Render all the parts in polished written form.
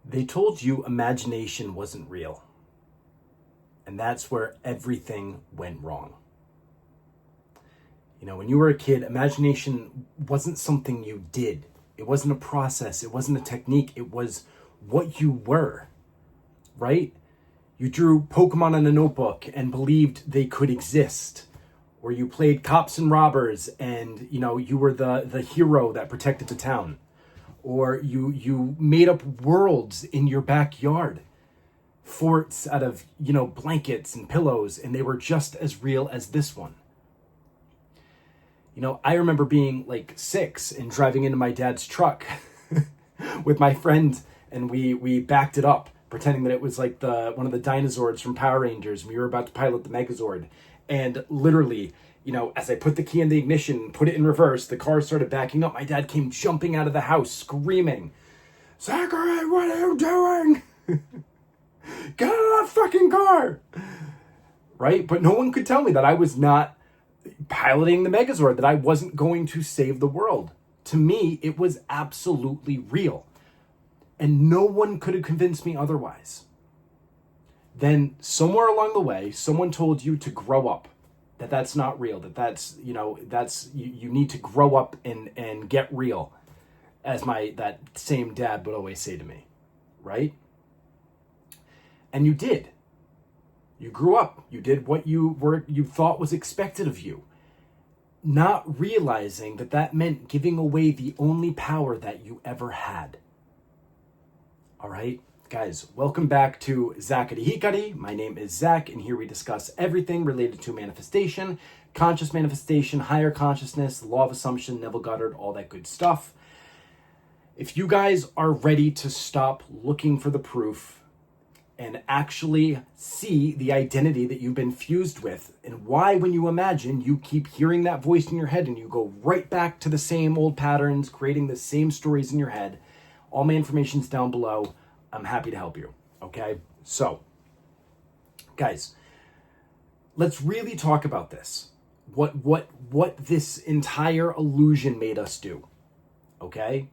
They told you imagination wasn't real. And that's where everything went wrong. You know, when you were a kid, imagination wasn't something you did. It wasn't a process. It wasn't a technique. It was what you were, right? You drew Pokemon in a notebook and believed they could exist. Or you played cops and robbers and, you know, you were the hero that protected the town. Or you made up worlds in your backyard. Forts out of, you know, blankets and pillows, and they were just as real as this one. You know, I remember being like 6 and driving into my dad's truck with my friend, and we backed it up, pretending that it was like one of the dinosaurs from Power Rangers, and we were about to pilot the Megazord. And literally, you know, as I put the key in the ignition, put it in reverse, the car started backing up. My dad came jumping out of the house, screaming, "Zachary, what are you doing? Get out of that fucking car!" Right? But no one could tell me that I was not piloting the Megazord, that I wasn't going to save the world. To me, it was absolutely real. And no one could have convinced me otherwise. Then somewhere along the way, someone told you to grow up, that that's not real, that's, you know, you need to grow up and get real, as that same dad would always say to me, right? And you did. You grew up. You did what you thought was expected of you, not realizing that meant giving away the only power that you ever had. All right, guys, welcome back to ZAKARI, HIKARI. My name is Zach, and here we discuss everything related to manifestation, conscious manifestation, higher consciousness, the law of assumption, Neville Goddard, all that good stuff. If you guys are ready to stop looking for the proof and actually see the identity that you've been fused with, and why when you imagine, you keep hearing that voice in your head and you go right back to the same old patterns, creating the same stories in your head, all my information's down below. I'm happy to help you, okay? So, guys, let's really talk about this. What this entire illusion made us do, okay?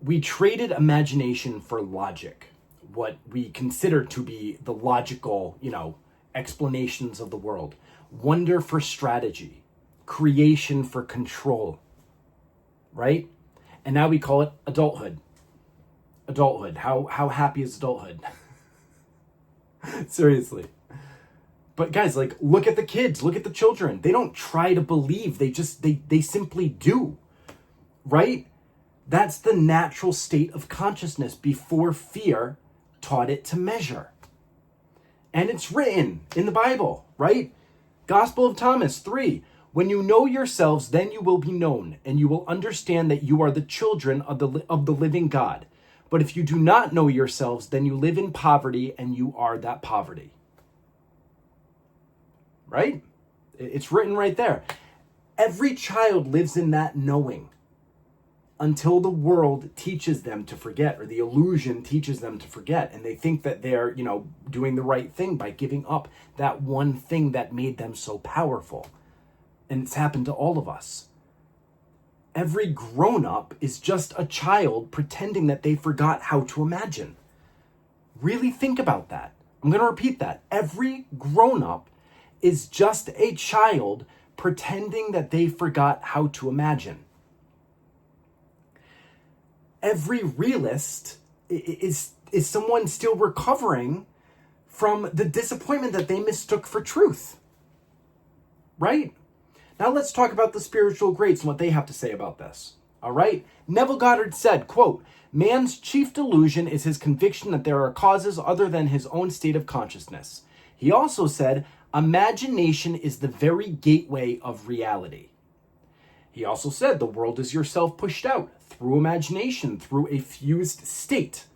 We traded imagination for logic, what we consider to be the logical, you know, explanations of the world. Wonder for strategy, creation for control, right? And now we call it adulthood. Adulthood. How happy is adulthood? Seriously. But guys, like, look at the kids, look at the children. They don't try to believe, they simply do, right? That's the natural state of consciousness before fear taught it to measure. And it's written in the Bible, right? Gospel of Thomas 3. When you know yourselves, then you will be known, and you will understand that you are the children of the living God. But if you do not know yourselves, then you live in poverty, and you are that poverty. Right? It's written right there. Every child lives in that knowing until the world teaches them to forget, or the illusion teaches them to forget. And they think that they're, you know, doing the right thing by giving up that one thing that made them so powerful. And it's happened to all of us. Every grown-up is just a child pretending that they forgot how to imagine. Really think about that. I'm going to repeat that. Every grown-up is just a child pretending that they forgot how to imagine. Every realist is someone still recovering from the disappointment that they mistook for truth. Right? Now let's talk about the spiritual greats and what they have to say about this. All right? Neville Goddard said, quote, "Man's chief delusion is his conviction that there are causes other than his own state of consciousness." He also said, "Imagination is the very gateway of reality." He also said, "The world is yourself pushed out through imagination, through a fused state,"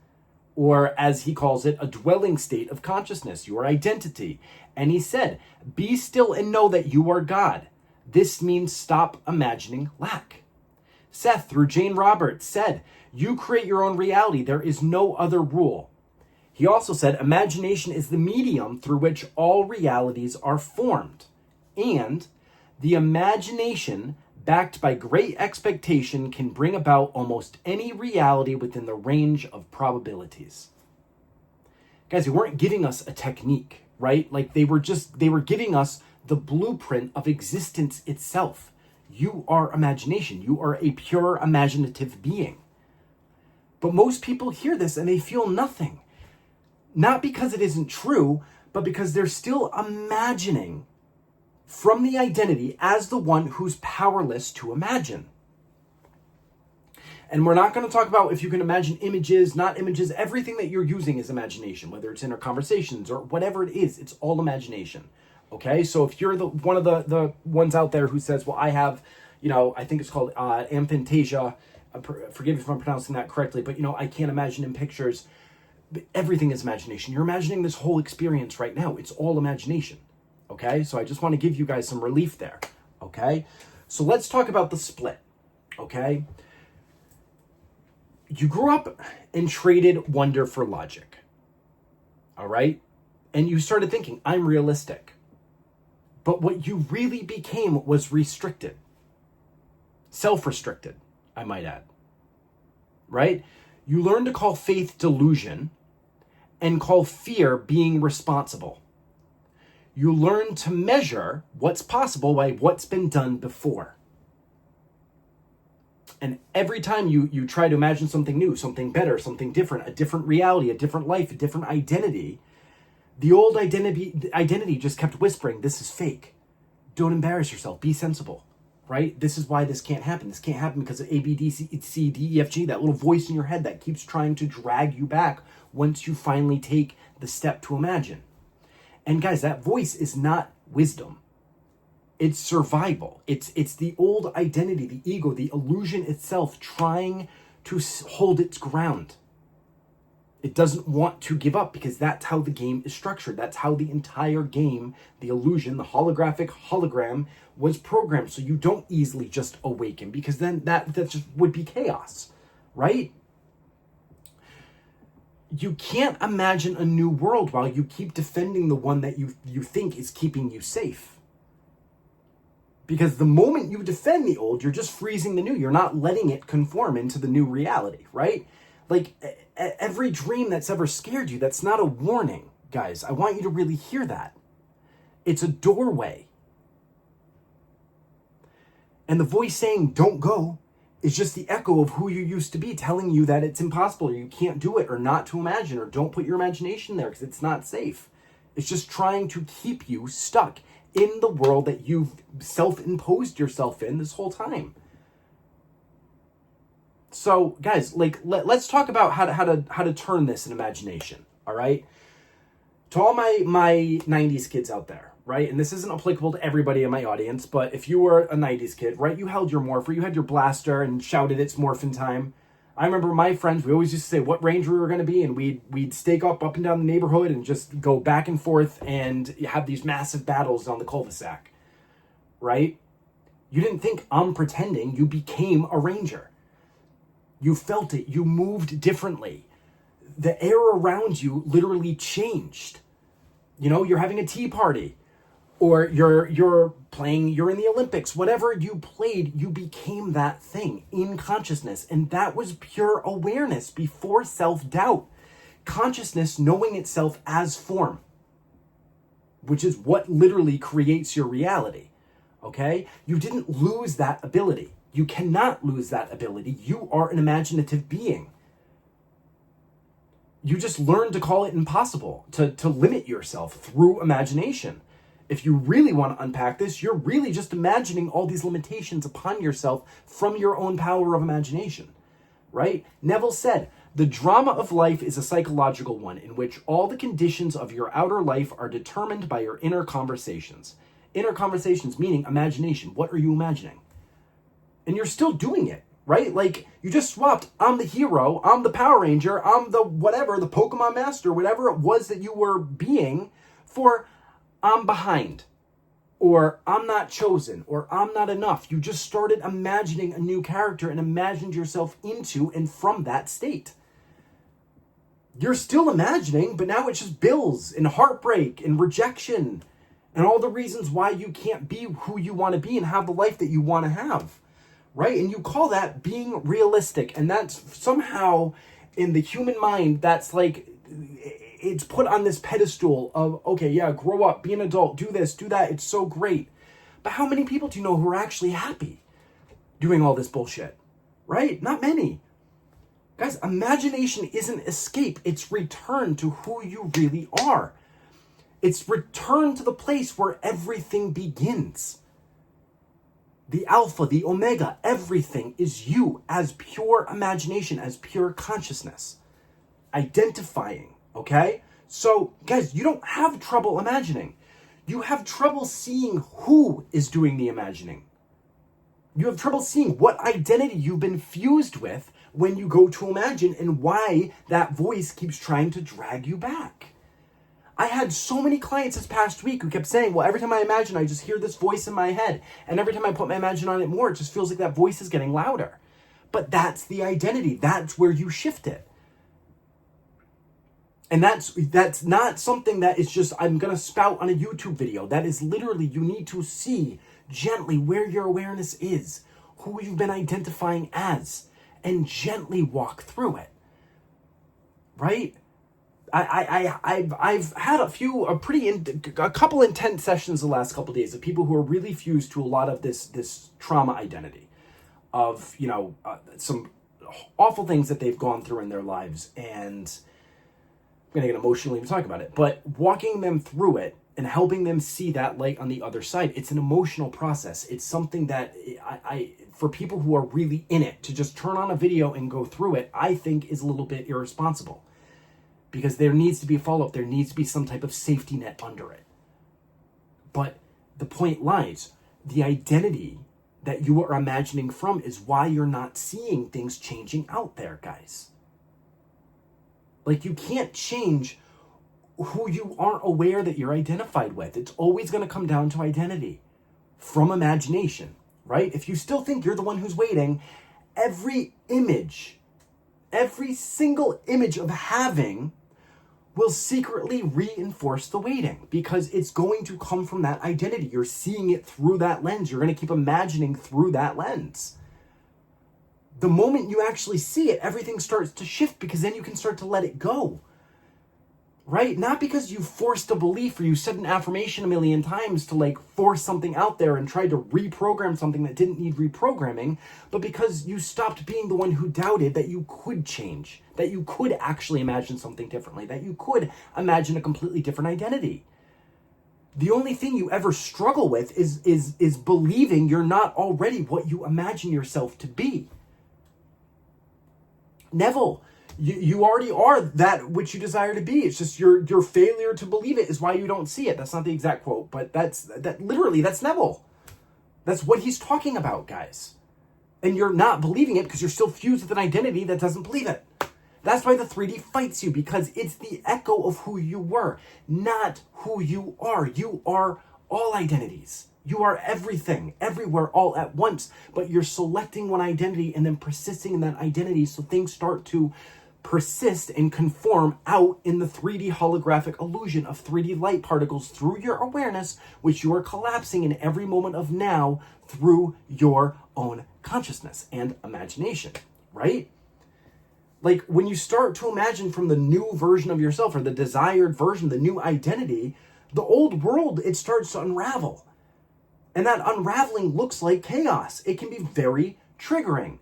or as he calls it, a dwelling state of consciousness, your identity. And he said, "Be still and know that you are God. This means stop imagining lack." Seth, through Jane Roberts, said, "You create your own reality. There is no other rule." He also said, "Imagination is the medium through which all realities are formed. And the imagination backed by great expectation, can bring about almost any reality within the range of probabilities. Guys, they weren't giving us a technique, right? Like they were giving us the blueprint of existence itself. You are imagination. You are a pure imaginative being. But most people hear this and they feel nothing. Not because it isn't true, but because they're still imagining from the identity as the one who's powerless to imagine. And we're not going to talk about if you can imagine images, not images. Everything that you're using is imagination, whether it's inner conversations or whatever it is. It's all imagination. Okay? So if you're one of the ones out there who says, well, I have, I think it's called aphantasia. Forgive me if I'm pronouncing that correctly, but, I can't imagine in pictures. Everything is imagination. You're imagining this whole experience right now. It's all imagination. Okay? So I just want to give you guys some relief there. Okay? So let's talk about the split. Okay? You grew up and traded wonder for logic. All right? And you started thinking, I'm realistic. But what you really became was restricted. Self-restricted, I might add. Right? You learned to call faith delusion and call fear being responsible. You learn to measure what's possible by what's been done before. And every time you try to imagine something new, something better, something different, a different reality, a different life, a different identity, the old identity just kept whispering, this is fake. Don't embarrass yourself. Be sensible, right? This is why this can't happen. This can't happen because of A, B, D, C, D, E, F, G, that little voice in your head that keeps trying to drag you back once you finally take the step to imagine. And guys, that voice is not wisdom. It's survival. It's the old identity, the ego, the illusion itself trying to hold its ground. It doesn't want to give up because that's how the game is structured. That's how the entire game, the illusion, the holographic hologram was programmed. So you don't easily just awaken because then that just would be chaos, right? You can't imagine a new world while you keep defending the one that you think is keeping you safe. Because the moment you defend the old, you're just freezing the new. You're not letting it conform into the new reality, right? Like every dream that's ever scared you, that's not a warning, guys. I want you to really hear that. It's a doorway. And the voice saying, don't go, is just the echo of who you used to be, telling you that it's impossible, or you can't do it, or not to imagine, or don't put your imagination there because it's not safe. It's just trying to keep you stuck in the world that you've self-imposed yourself in this whole time. So, guys, let's talk about how to turn this in imagination. All right, to all my 90s kids out there, right? And this isn't applicable to everybody in my audience, but if you were a 90s kid, right, you held your morpher, you had your blaster and shouted it's morphin' time. I remember my friends, we always used to say what range we were going to be, and we'd stake up and down the neighborhood and just go back and forth and have these massive battles on the cul-de-sac, right? You didn't think I'm pretending, you became a ranger. You felt it, you moved differently. The air around you literally changed. You're having a tea party, or you're playing, you're in the Olympics, whatever you played, you became that thing in consciousness. And that was pure awareness before self-doubt. Consciousness knowing itself as form, which is what literally creates your reality. Okay? You didn't lose that ability. You cannot lose that ability. You are an imaginative being. You just learn to call it impossible, to limit yourself through imagination. If you really want to unpack this, you're really just imagining all these limitations upon yourself from your own power of imagination, right? Neville said, the drama of life is a psychological one in which all the conditions of your outer life are determined by your inner conversations. Inner conversations meaning imagination. What are you imagining? And you're still doing it, right? Like you just swapped, I'm the hero, I'm the Power Ranger, I'm the whatever, the Pokemon Master, whatever it was that you were being, for I'm behind, or I'm not chosen, or I'm not enough. You just started imagining a new character and imagined yourself into and from that state. You're still imagining, but now it's just bills and heartbreak and rejection and all the reasons why you can't be who you want to be and have the life that you want to have, right? And you call that being realistic. And that's somehow in the human mind, that's like, it's put on this pedestal of, okay, yeah, grow up, be an adult, do this, do that. It's so great. But how many people do you know who are actually happy doing all this bullshit, right? Not many. Guys, imagination isn't escape. It's return to who you really are. It's return to the place where everything begins. The alpha, the omega, everything is you as pure imagination, as pure consciousness. Identifying, okay? So, guys, you don't have trouble imagining. You have trouble seeing who is doing the imagining. You have trouble seeing what identity you've been fused with when you go to imagine and why that voice keeps trying to drag you back. I had so many clients this past week who kept saying, well, every time I imagine, I just hear this voice in my head. And every time I put my imagine on it more, it just feels like that voice is getting louder. But that's the identity. That's where you shift it. And that's not something that is just, I'm going to spout on a YouTube video. That is literally, you need to see gently where your awareness is, who you've been identifying as, and gently walk through it. Right? I've had a couple intense sessions the last couple of days of people who are really fused to a lot of this trauma identity of, some awful things that they've gone through in their lives. And I'm going to get emotional even talking about it, but walking them through it and helping them see that light on the other side. It's an emotional process. It's something that I for people who are really in it, to just turn on a video and go through it, I think is a little bit irresponsible. Because there needs to be a follow-up. There needs to be some type of safety net under it. But the point lies, the identity that you are imagining from is why you're not seeing things changing out there, guys. Like, you can't change who you aren't aware that you're identified with. It's always going to come down to identity from imagination, right? If you still think you're the one who's waiting, every single image of having will secretly reinforce the waiting, because it's going to come from that identity. You're seeing it through that lens. You're going to keep imagining through that lens. The moment you actually see it, everything starts to shift, because then you can start to let it go. Right? Not because you forced a belief or you said an affirmation a million times to force something out there and tried to reprogram something that didn't need reprogramming, but because you stopped being the one who doubted that you could change, that you could actually imagine something differently, that you could imagine a completely different identity. The only thing you ever struggle with is believing you're not already what you imagine yourself to be. Neville, you already are that which you desire to be. It's just your failure to believe it is why you don't see it. That's not the exact quote, but that's Neville. That's what he's talking about, guys. And you're not believing it because you're still fused with an identity that doesn't believe it. That's why the 3D fights you, because it's the echo of who you were, not who you are. You are all identities. You are everything, everywhere, all at once, but you're selecting one identity and then persisting in that identity, so things start to persist and conform out in the 3D holographic illusion of 3D light particles through your awareness, which you are collapsing in every moment of now through your own consciousness and imagination, right? Like, when you start to imagine from the new version of yourself, or the desired version, the new identity, the old world, it starts to unravel. And that unraveling looks like chaos. It can be very triggering.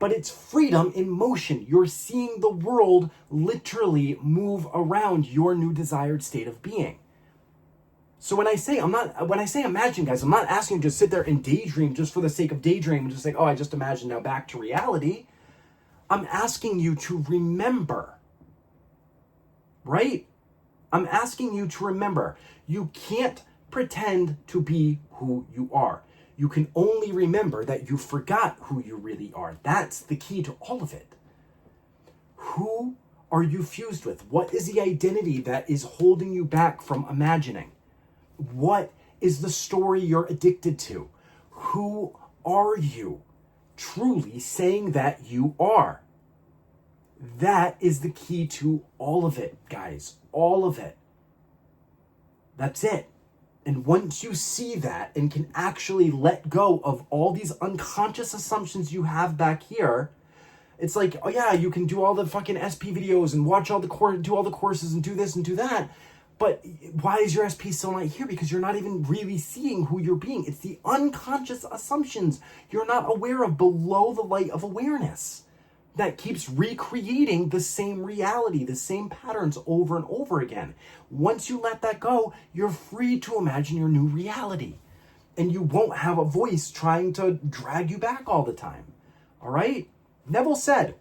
But it's freedom in motion. You're seeing the world literally move around your new desired state of being. So when I say imagine, guys, I'm not asking you to sit there and daydream just for the sake of daydream and just like, oh, I just imagined, now back to reality. I'm asking you to remember, right? I'm asking you to remember. You can't pretend to be who you are. You can only remember that you forgot who you really are. That's the key to all of it. Who are you fused with? What is the identity that is holding you back from imagining? What is the story you're addicted to? Who are you truly saying that you are? That is the key to all of it, guys. All of it. That's it. And once you see that and can actually let go of all these unconscious assumptions you have back here, it's like, oh yeah, you can do all the fucking SP videos and watch all the do all the courses and do this and do that. But why is your SP still not here? Because you're not even really seeing who you're being. It's the unconscious assumptions you're not aware of below the light of awareness that keeps recreating the same reality, the same patterns over and over again. Once you let that go, you're free to imagine your new reality. And you won't have a voice trying to drag you back all the time. All right? Neville said,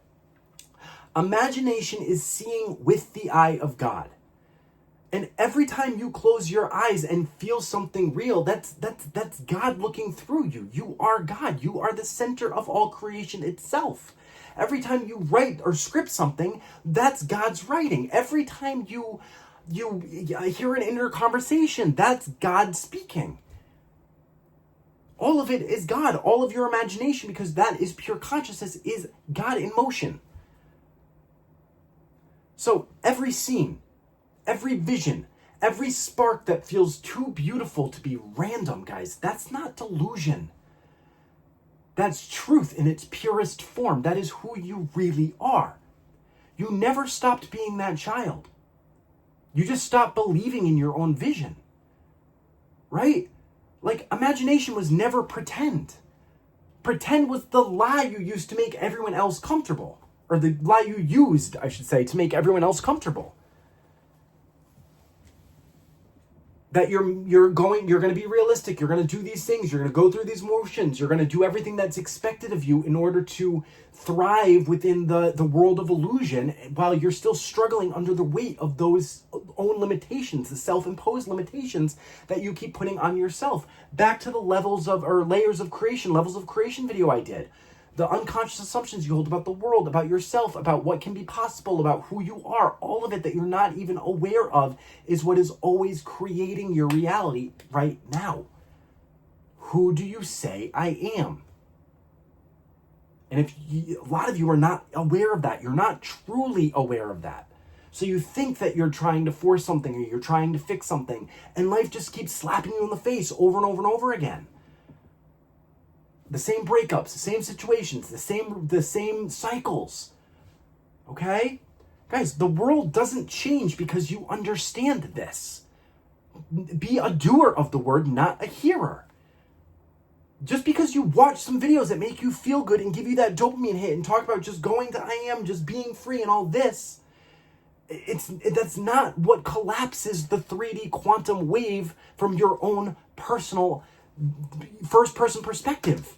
imagination is seeing with the eye of God. And every time you close your eyes and feel something real, that's God looking through you. You are God. You are the center of all creation itself. Every time you write or script something, that's God's writing. Every time you hear an inner conversation, that's God speaking. All of it is God. All of your imagination, because that is pure consciousness, is God in motion. So every scene, every vision, every spark that feels too beautiful to be random, guys, that's not delusion. That's truth in its purest form. That is who you really are. You never stopped being that child. You just stopped believing in your own vision. Right? Like, imagination was never pretend. Pretend was the lie you used to make everyone else comfortable. Or the lie you used, I should say, to make everyone else comfortable. That you're going to be realistic, you're going to do these things, you're going to go through these motions, you're going to do everything that's expected of you in order to thrive within the world of illusion, while you're still struggling under the weight of those own limitations, the self-imposed limitations that you keep putting on yourself. Back to the layers of creation video I did. The unconscious assumptions you hold about the world, about yourself, about what can be possible, about who you are, all of it that you're not even aware of is what is always creating your reality right now. Who do you say I am? And a lot of you are not aware of that. You're not truly aware of that. So you think that you're trying to force something or you're trying to fix something, and life just keeps slapping you in the face over and over and over again. The same breakups, the same situations, the same cycles. Okay? Guys, the world doesn't change because you understand this. Be a doer of the word, not a hearer. Just because you watch some videos that make you feel good and give you that dopamine hit and talk about just going to I am, just being free and all this, that's not what collapses the 3D quantum wave from your own personal first-person perspective.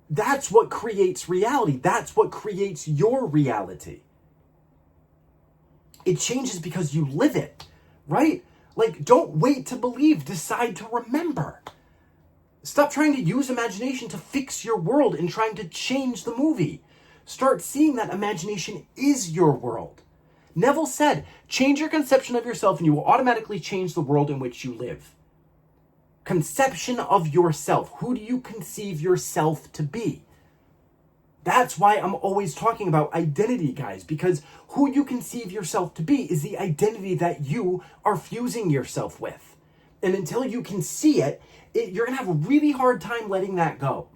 That's what creates reality. That's what creates your reality. It changes because you live it, right? Like, don't wait to believe. Decide to remember. Stop trying to use imagination to fix your world and trying to change the movie. Start seeing that imagination is your world. Neville said, change your conception of yourself and you will automatically change the world in which you live. Conception of yourself. Who do you conceive yourself to be? That's why I'm always talking about identity, guys, because who you conceive yourself to be is the identity that you are fusing yourself with. And until you can see it, you're going to have a really hard time letting that go,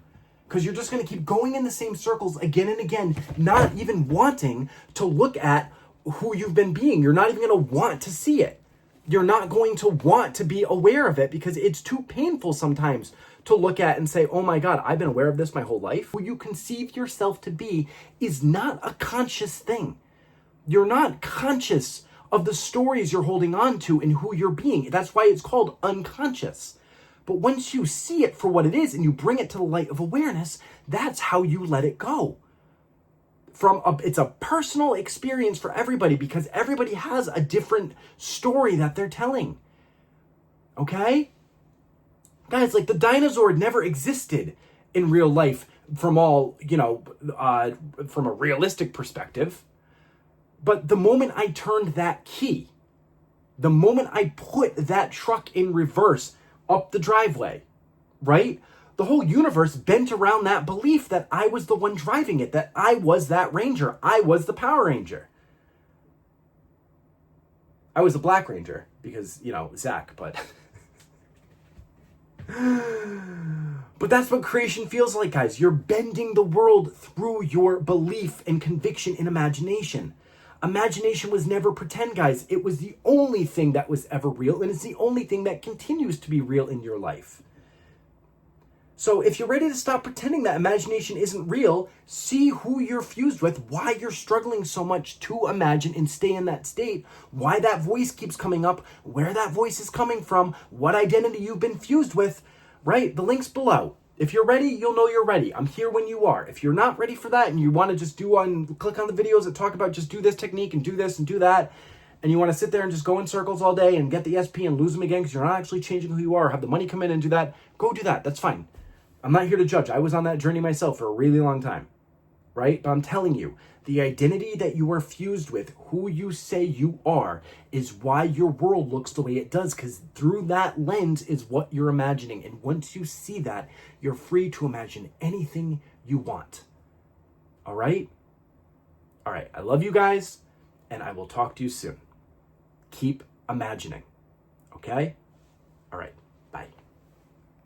because you're just going to keep going in the same circles again and again, not even wanting to look at who you've been being. You're not even going to want to see it. You're not going to want to be aware of it because it's too painful sometimes to look at and say, oh my God, I've been aware of this my whole life. Who you conceive yourself to be is not a conscious thing. You're not conscious of the stories you're holding on to and who you're being. That's why it's called unconscious. But once you see it for what it is and you bring it to the light of awareness, that's how you let it go. It's a personal experience for everybody because everybody has a different story that they're telling. Okay? Guys, like the dinosaur never existed in real life from from a realistic perspective. But the moment I turned that key, the moment I put that truck in reverse up the driveway, right? The whole universe bent around that belief that I was the one driving it, that I was that ranger. I was the Power Ranger. I was the Black Ranger because, Zach, but But that's what creation feels like, guys. You're bending the world through your belief and conviction in imagination. Imagination was never pretend, guys. It was the only thing that was ever real, and it's the only thing that continues to be real in your life. So if you're ready to stop pretending that imagination isn't real, see who you're fused with, why you're struggling so much to imagine and stay in that state, why that voice keeps coming up, where that voice is coming from, what identity you've been fused with, right? The link's below. If you're ready, you'll know you're ready. I'm here when you are. If you're not ready for that and you want to just click on the videos that talk about just do this technique and do this and do that, and you want to sit there and just go in circles all day and get the SP and lose them again because you're not actually changing who you are, have the money come in and do that, go do that. That's fine. I'm not here to judge. I was on that journey myself for a really long time, right? But I'm telling you, the identity that you are fused with, who you say you are, is why your world looks the way it does, because through that lens is what you're imagining. And once you see that, you're free to imagine anything you want. All right? All right. I love you guys, and I will talk to you soon. Keep imagining. Okay? All right.